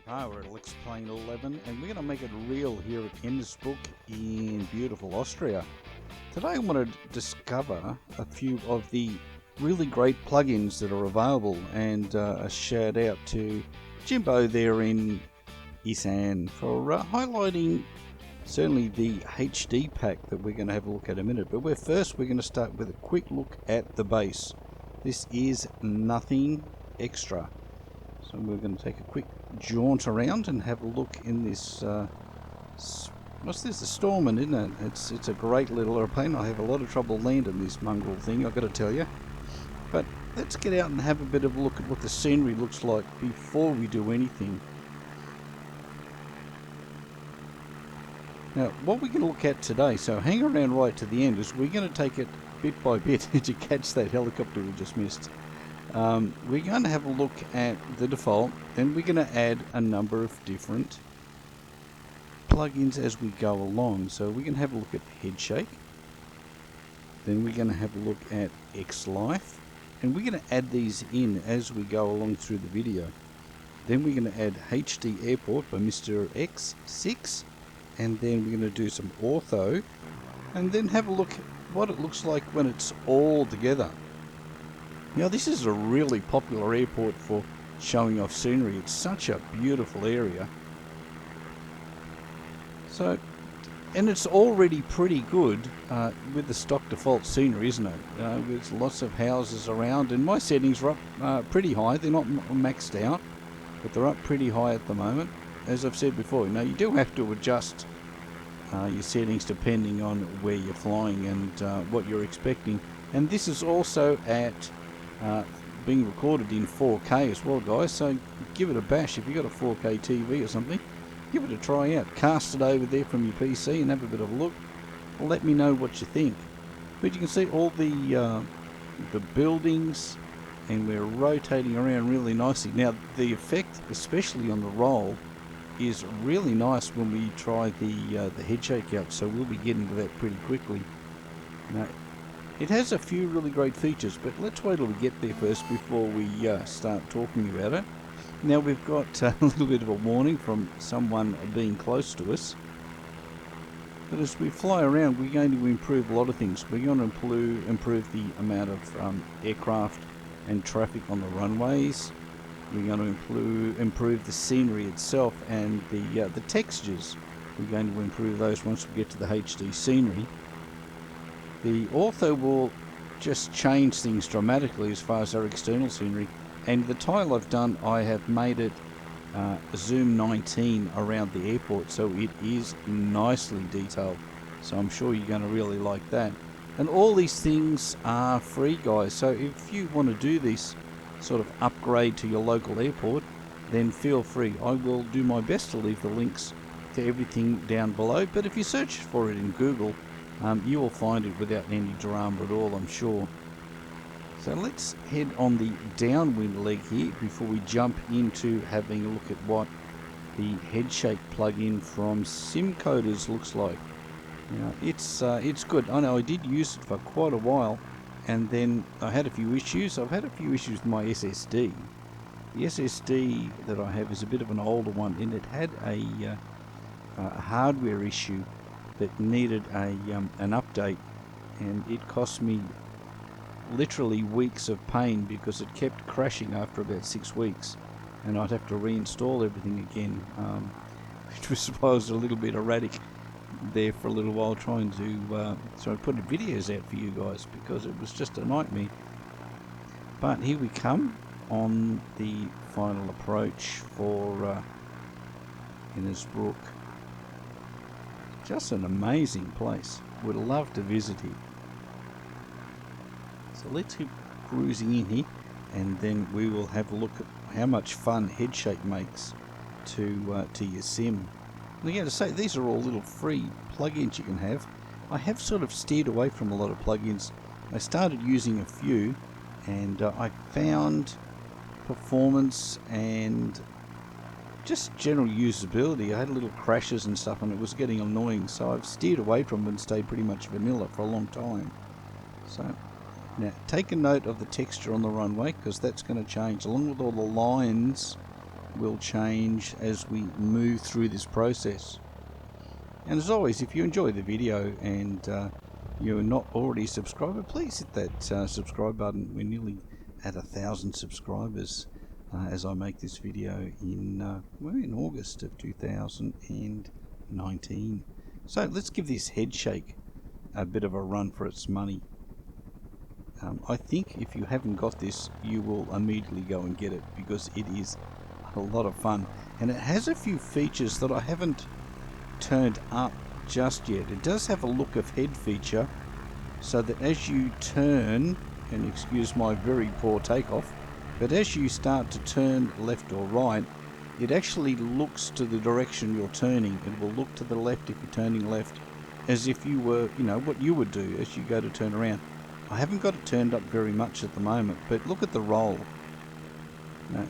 Hi, we're at Lex Plane 11 and we're going to make it real here at Innsbruck in beautiful Austria. Today I want to discover a few of the really great plugins that are available, and a shout out to Jimbo there in Isan for highlighting certainly the HD pack that we're going to have a look at in a minute. But we're going to start with a quick look at the base. This is nothing extra. So we're going to take a quick jaunt around and have a look in this, what's this, a Storman, isn't it? It's a great little airplane. I have a lot of trouble landing this mongrel thing, I've got to tell you. But let's get out and have a bit of a look at what the scenery looks like before we do anything. Now, what we're going to look at today, so hang around right to the end, is we're going to take it bit by bit to catch that helicopter we just missed. We're going to have a look at the default, then we're going to add a number of different plugins as we go along. So we're going to have a look at Headshake, then we're going to have a look at X-Life, and we're going to add these in as we go along through the video. Then we're going to add HD Airport by Mr. X6, and then we're going to do some Ortho, and then have a look at what it looks like when it's all together. Now, this is a really popular airport for showing off scenery. It's such a beautiful area. So, and it's already pretty good with the stock default scenery, isn't it? There's lots of houses around, and my settings are up pretty high. They're not maxed out, but they're up pretty high at the moment. As I've said before, now you do have to adjust your settings depending on where you're flying and what you're expecting. And this is also at being recorded in 4K as well, guys, so give it a bash. If you've got a 4K TV or something, give it a try out. Cast it over there from your PC and have a bit of a look. Let me know what you think. But you can see all the buildings, and we're rotating around really nicely. Now, the effect, especially on the roll, is really nice when we try the head shake out, so we'll be getting to that pretty quickly. Now, it has a few really great features, but let's wait till we get there first before we start talking about it. Now, we've got a little bit of a warning from someone being close to us. But as we fly around, we're going to improve a lot of things. We're going to improve the amount of aircraft and traffic on the runways. We're going to improve the scenery itself and the textures. We're going to improve those once we get to the HD scenery. The Ortho will just change things dramatically as far as our external scenery, and the tile I've done, I have made it zoom 19 around the airport, so it is nicely detailed. So I'm sure you're going to really like that. And all these things are free, guys, so if you want to do this sort of upgrade to your local airport, then feel free. I will do my best to leave the links to everything down below, but if you search for it in Google, you will find it without any drama at all, I'm sure. So let's head on the downwind leg here before we jump into having a look at what the Headshake plugin from SimCoders looks like. Now, it's good. I know I did use it for quite a while, and then I had a few issues. I've had a few issues with my SSD. The SSD that I have is a bit of an older one, and it had a hardware issue that needed an update, and it cost me literally weeks of pain because it kept crashing after about 6 weeks, and I'd have to reinstall everything again, which was supposed a little bit erratic there for a little while trying to so I put videos out for you guys because it was just a nightmare. But here we come on the final approach for Innsbruck. Just an amazing place. Would love to visit here. So let's keep cruising in here, and then we will have a look at how much fun Headshake makes to your sim. And again, to say, these are all little free plugins you can have. I have sort of steered away from a lot of plugins. I started using a few, and I found performance and just general usability, I had little crashes and stuff, and it was getting annoying, so I've steered away from it and stayed pretty much vanilla for a long time. So now take a note of the texture on the runway, because that's going to change along with all the lines will change as we move through this process. And as always, if you enjoy the video and you're not already a subscriber, please hit that subscribe button. We're nearly at 1,000 subscribers as I make this video we're in August of 2019. So let's give this head shake a bit of a run for its money. I think if you haven't got this, you will immediately go and get it, because it is a lot of fun, and it has a few features that I haven't turned up just yet. It does have a look of head feature, so that as you turn, and excuse my very poor takeoff, but as you start to turn left or right, it actually looks to the direction you're turning. It will look to the left if you're turning left, as if you were, you know, what you would do as you go to turn around. I haven't got it turned up very much at the moment, but look at the roll. Now,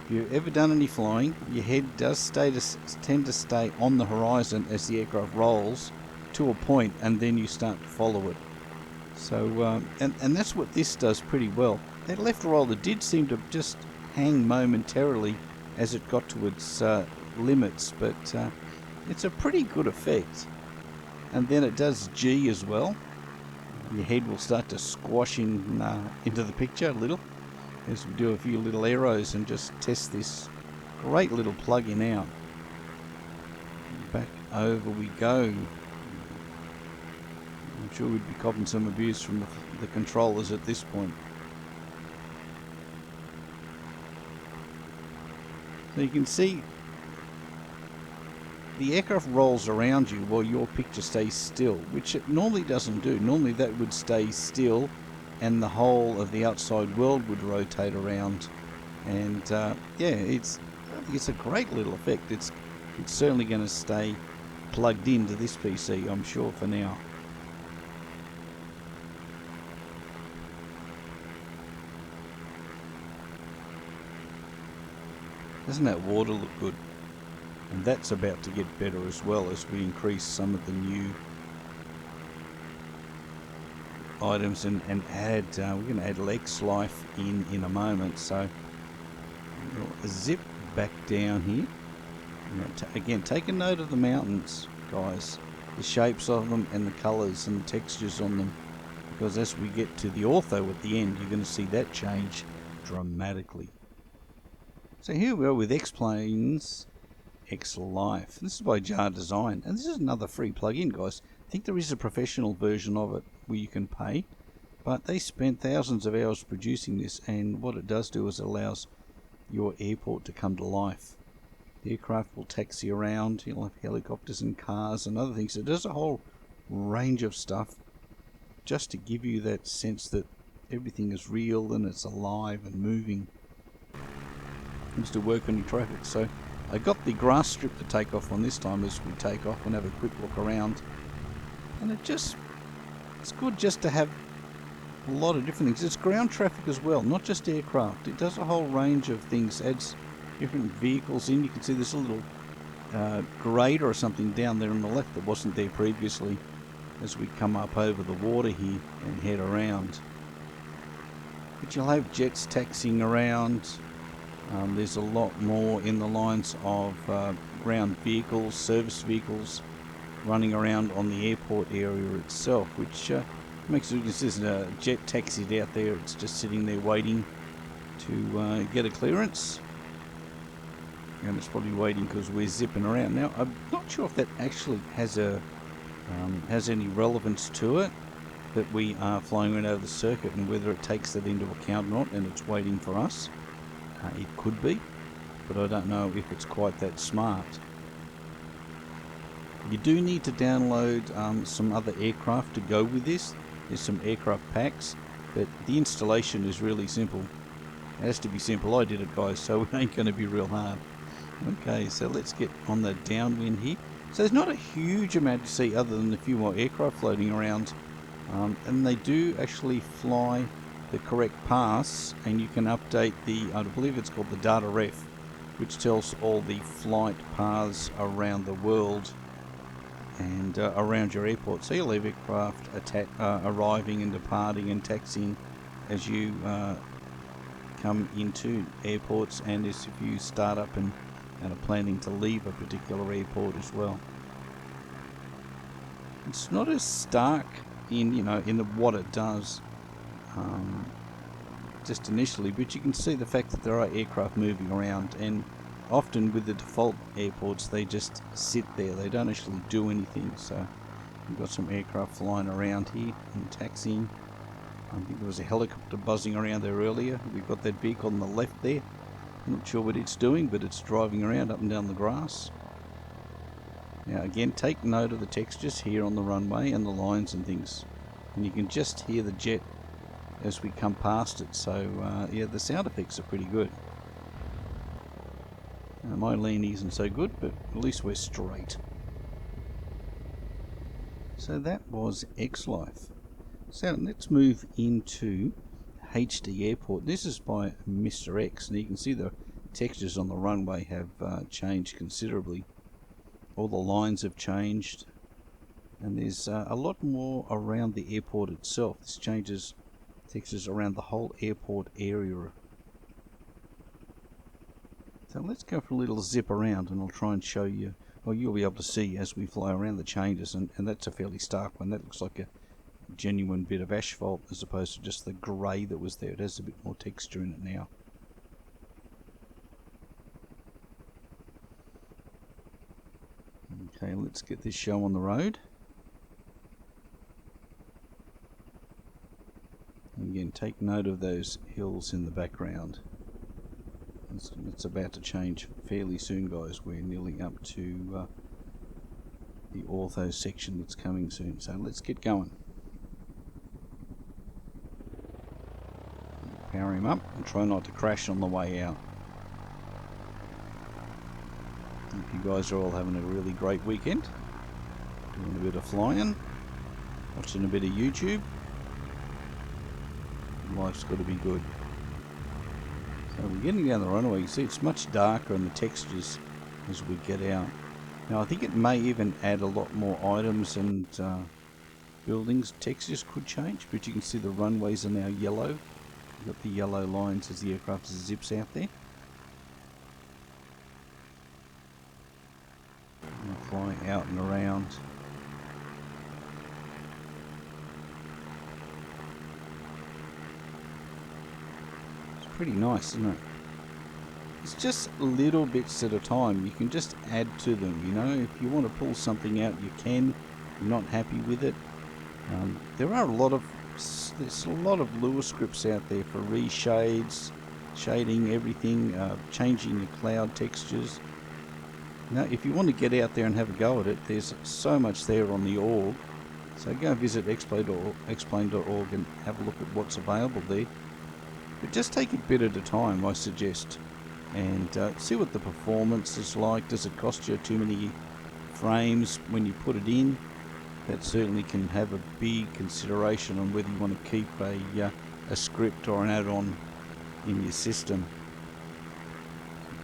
if you've ever done any flying, your head does tend to stay on the horizon as the aircraft rolls to a point, and then you start to follow it. So, and that's what this does pretty well. That left roller did seem to just hang momentarily as it got to its limits, but it's a pretty good effect. And then it does G as well. Your head will start to squash into the picture a little as we do a few little arrows and just test this great little plug-in out. Back over we go. I'm sure we'd be copping some abuse from the controllers at this point. So you can see the aircraft rolls around you while your picture stays still, which it normally doesn't do. Normally that would stay still and the whole of the outside world would rotate around. And yeah, I think it's a great little effect. It's certainly going to stay plugged into this PC, I'm sure, for now. Doesn't that water look good? And that's about to get better as well as we increase some of the new items and add, we're going to add Lex Life in a moment. So we'll zip back down here. Again, take a note of the mountains, guys, the shapes of them and the colours and the textures on them, because as we get to the ortho at the end, you're going to see that change dramatically. So here we are with X-Planes X Life. This is by Jar Design, and this is another free plug-in, guys. I think there is a professional version of it where you can pay, but they spent thousands of hours producing this, and what it does do is it allows your airport to come to life. The aircraft will taxi around, you'll have helicopters and cars and other things. It does a whole range of stuff just to give you that sense that everything is real and it's alive and moving. Seems to work on your traffic. So I got the grass strip to take off on this time as we take off and have a quick look around. And it's good just to have a lot of different things. It's ground traffic as well, not just aircraft. It does a whole range of things, adds different vehicles in. You can see there's a little grader or something down there on the left that wasn't there previously as we come up over the water here and head around. But you'll have jets taxiing around. There's a lot more in the lines of ground vehicles, service vehicles running around on the airport area itself, which makes it, this isn't a jet taxied out there, it's just sitting there waiting to get a clearance. And it's probably waiting because we're zipping around. Now, I'm not sure if that actually has any relevance to it, that we are flying around over the circuit, and whether it takes that into account or not, and it's waiting for us. It could be, but I don't know if it's quite that smart. You do need to download some other aircraft to go with this. There's some aircraft packs, but the installation is really simple. It has to be simple. I did it, guys, so it ain't going to be real hard. Okay, so let's get on the downwind here. So there's not a huge amount to see other than a few more aircraft floating around, and they do actually fly the correct paths, and you can update the, I believe it's called the data ref, which tells all the flight paths around the world and around your airport. So you'll have aircraft arriving and departing and taxiing as you come into airports, and if you start up and are planning to leave a particular airport as well. It's not as stark in what it does just initially, but you can see the fact that there are aircraft moving around, and often with the default airports they just sit there, they don't actually do anything. So we've got some aircraft flying around here and taxiing. I think there was a helicopter buzzing around there earlier. We've got that vehicle on the left there. I'm not sure what it's doing, but it's driving around up and down the grass. Now again, take note of the textures here on the runway and the lines and things, and you can just hear the jet as we come past it. So yeah, the sound effects are pretty good. My landing isn't so good, but at least we're straight. So that was X-Life. So let's move into HD Airport. This is by Mr. X, and you can see the textures on the runway have changed considerably. All the lines have changed, and there's a lot more around the airport itself. This changes textures around the whole airport area. So let's go for a little zip around, and I'll try and show you, or you'll be able to see as we fly around the changes, and that's a fairly stark one. That looks like a genuine bit of asphalt as opposed to just the grey that was there. It has a bit more texture in it now. Okay, let's get this show on the road. Again, take note of those hills in the background. It's about to change fairly soon, guys. We're nearly up to the Ortho section that's coming soon. So let's get going. Power him up and try not to crash on the way out. Hope you guys are all having a really great weekend. Doing a bit of flying, watching a bit of YouTube. Life's got to be good. So we're getting down the runway. You see it's much darker in the textures as we get out. Now I think it may even add a lot more items, and buildings textures could change, but you can see the runways are now yellow. You've got the yellow lines as the aircraft zips out there. And flying out and around. Pretty nice, isn't it? It's just little bits at a time. You can just add to them, you know. If you want to pull something out, you can. If you're not happy with it, there's a lot of Lua scripts out there for reshades, shading everything, changing your cloud textures. Now if you want to get out there and have a go at it, there's so much there on the org. So go visit explain.org and have a look at what's available there. But just take it a bit at a time, I suggest, and see what the performance is like. Does it cost you too many frames when you put it in? That certainly can have a big consideration on whether you want to keep a script or an add-on in your system.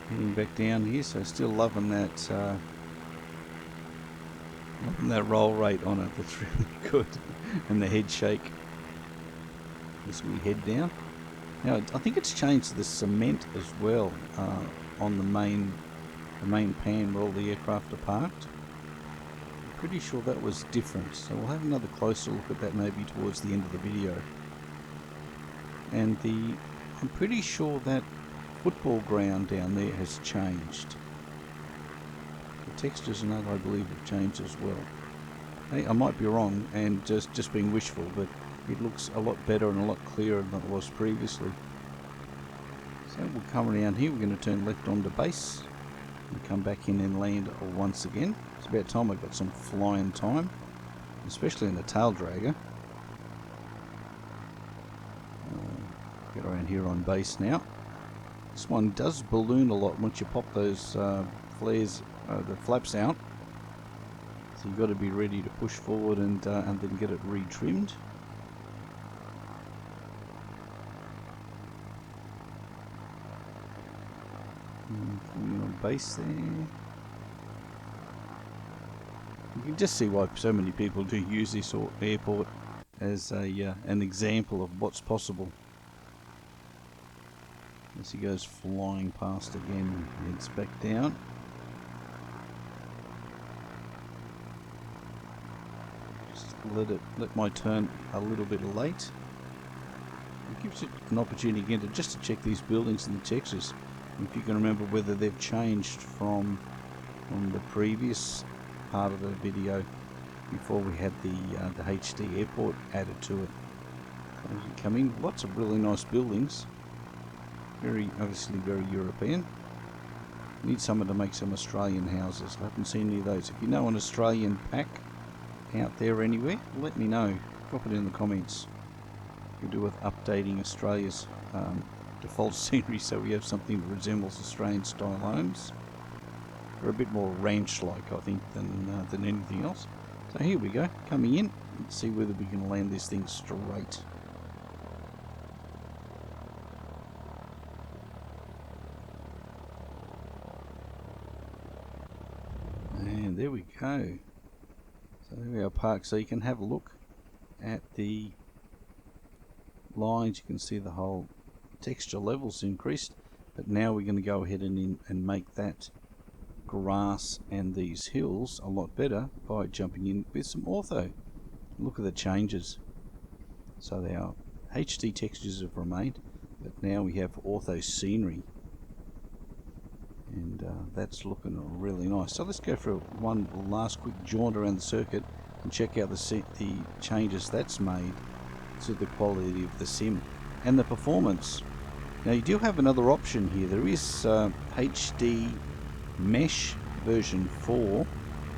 Heading back down here, so still loving that roll rate on it. That's really good, and the head shake as we head down. Now I think it's changed the cement as well on the main pan where all the aircraft are parked. I'm pretty sure that was different, so we'll have another closer look at that maybe towards the end of the video. And I'm pretty sure that football ground down there has changed. The textures and that I believe have changed as well. Hey, I might be wrong and just being wishful, but it looks a lot better and a lot clearer than it was previously. So we'll come around here. We're going to turn left onto base and come back in and land once again. It's about time I got some flying time, especially in the tail dragger. Get around here on base now. This one does balloon a lot once you pop those flares, the flaps out. So you've got to be ready to push forward and then get it retrimmed. Coming on base there. You can just see why so many people do use this airport as an example of what's possible. As he goes flying past again, heads back down. Just let my turn a little bit late. It gives you an opportunity again to check these buildings and the textures. If you can remember whether they've changed from the previous part of the video before we had the HD airport added to it. So as you come in, lots of really nice buildings. Obviously very European. Need someone to make some Australian houses. I haven't seen any of those. If you know an Australian pack out there anywhere, let me know. Drop it in the comments. We do with updating Australia's default scenery so we have something that resembles Australian style homes. They're a bit more ranch-like, I think, than anything else. So here we go, coming in. Let's see whether we can land this thing straight. And there we go. So there we are parked, so you can have a look at the lines. You can see the whole texture levels increased, but now we're going to go ahead and make that grass and these hills a lot better by jumping in with some ortho. Look at the changes. So our HD textures have remained, but now we have ortho scenery, and that's looking really nice. So let's go for one last quick jaunt around the circuit and check out the changes that's made to the quality of the sim and the performance. Now you do have another option here. There is HD Mesh version 4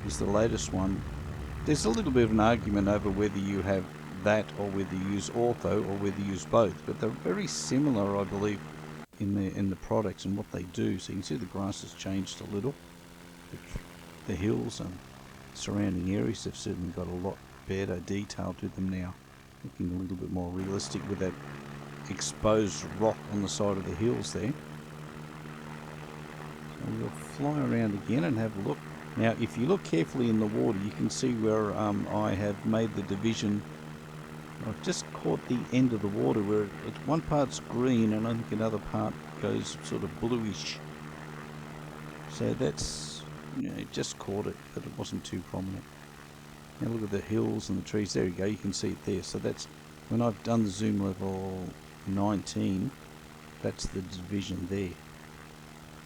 is the latest one. There's a little bit of an argument over whether you have that or whether you use Ortho or whether you use both, but they're very similar, I believe, in the products and what they do. So you can see the grass has changed a little. The hills and surrounding areas have certainly got a lot better detail to them now, looking a little bit more realistic with that exposed rock on the side of the hills there. So we'll fly around again and have a look. Now if you look carefully in the water, you can see where I have made the division. I've just caught the end of the water where one part's green and I think another part goes sort of bluish. So that's, just caught it, but it wasn't too prominent. Now look at the hills and the trees. There you go, you can see it there. So that's when I've done the zoom level 19, that's the division there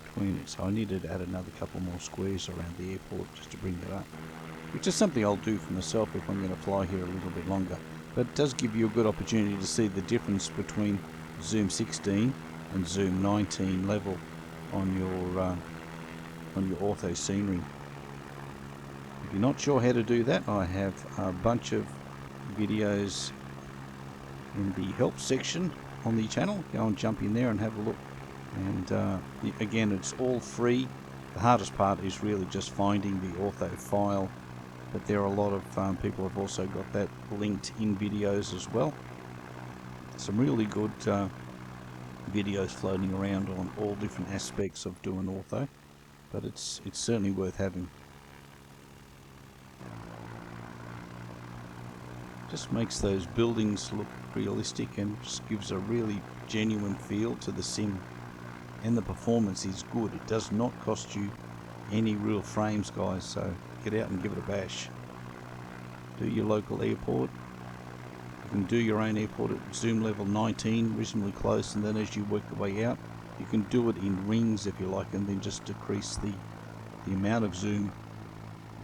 between it. So I needed to add another couple more squares around the airport just to bring that up, which is something I'll do for myself if I'm going to fly here a little bit longer. But it does give you a good opportunity to see the difference between zoom 16 and zoom 19 level on your ortho scenery. If you're not sure how to do that, I have a bunch of videos in the help section on the channel. Go and jump in there and have a look. And again, it's all free. The hardest part is really just finding the ortho file, but there are a lot of people have also got that linked in videos as well. Some really good videos floating around on all different aspects of doing ortho, but it's certainly worth having. Just makes those buildings look realistic and just gives a really genuine feel to the sim, and the performance is good. It does not cost you any real frames, guys, so get out and give it a bash. Do your local airport. You can do your own airport at zoom level 19, reasonably close, and then as you work your way out, you can do it in rings if you like, and then just decrease the amount of zoom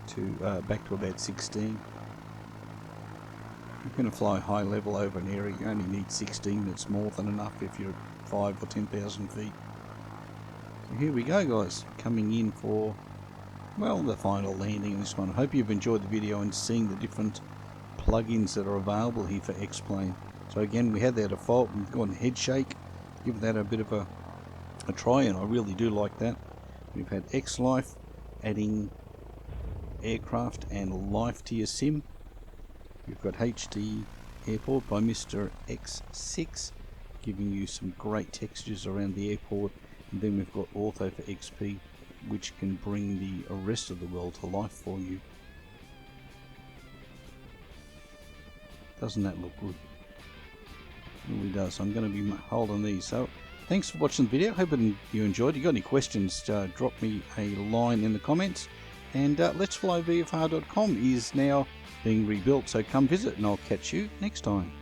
to back to about 16. You're going to fly high level over an area, you only need 16. It's more than enough if you're at 5 or 10,000 feet. So here we go, guys, coming in for, well, the final landing in this one. I hope you've enjoyed the video and seeing the different plugins that are available here for X-Plane. So again, we had their default. We've gone head shake, give that a bit of a try, and I really do like that. We've had X-Life, adding aircraft and life to your sim. We've got HD Airport by Mr. X6, giving you some great textures around the airport. And then we've got Ortho for XP, which can bring the rest of the world to life for you. Doesn't that look good? It really does. I'm going to be holding these. So Thanks for watching the video. Hope you enjoyed. If you got any questions, drop me a line in the comments. And Let's Fly VFR.com is now being rebuilt, so come visit and I'll catch you next time.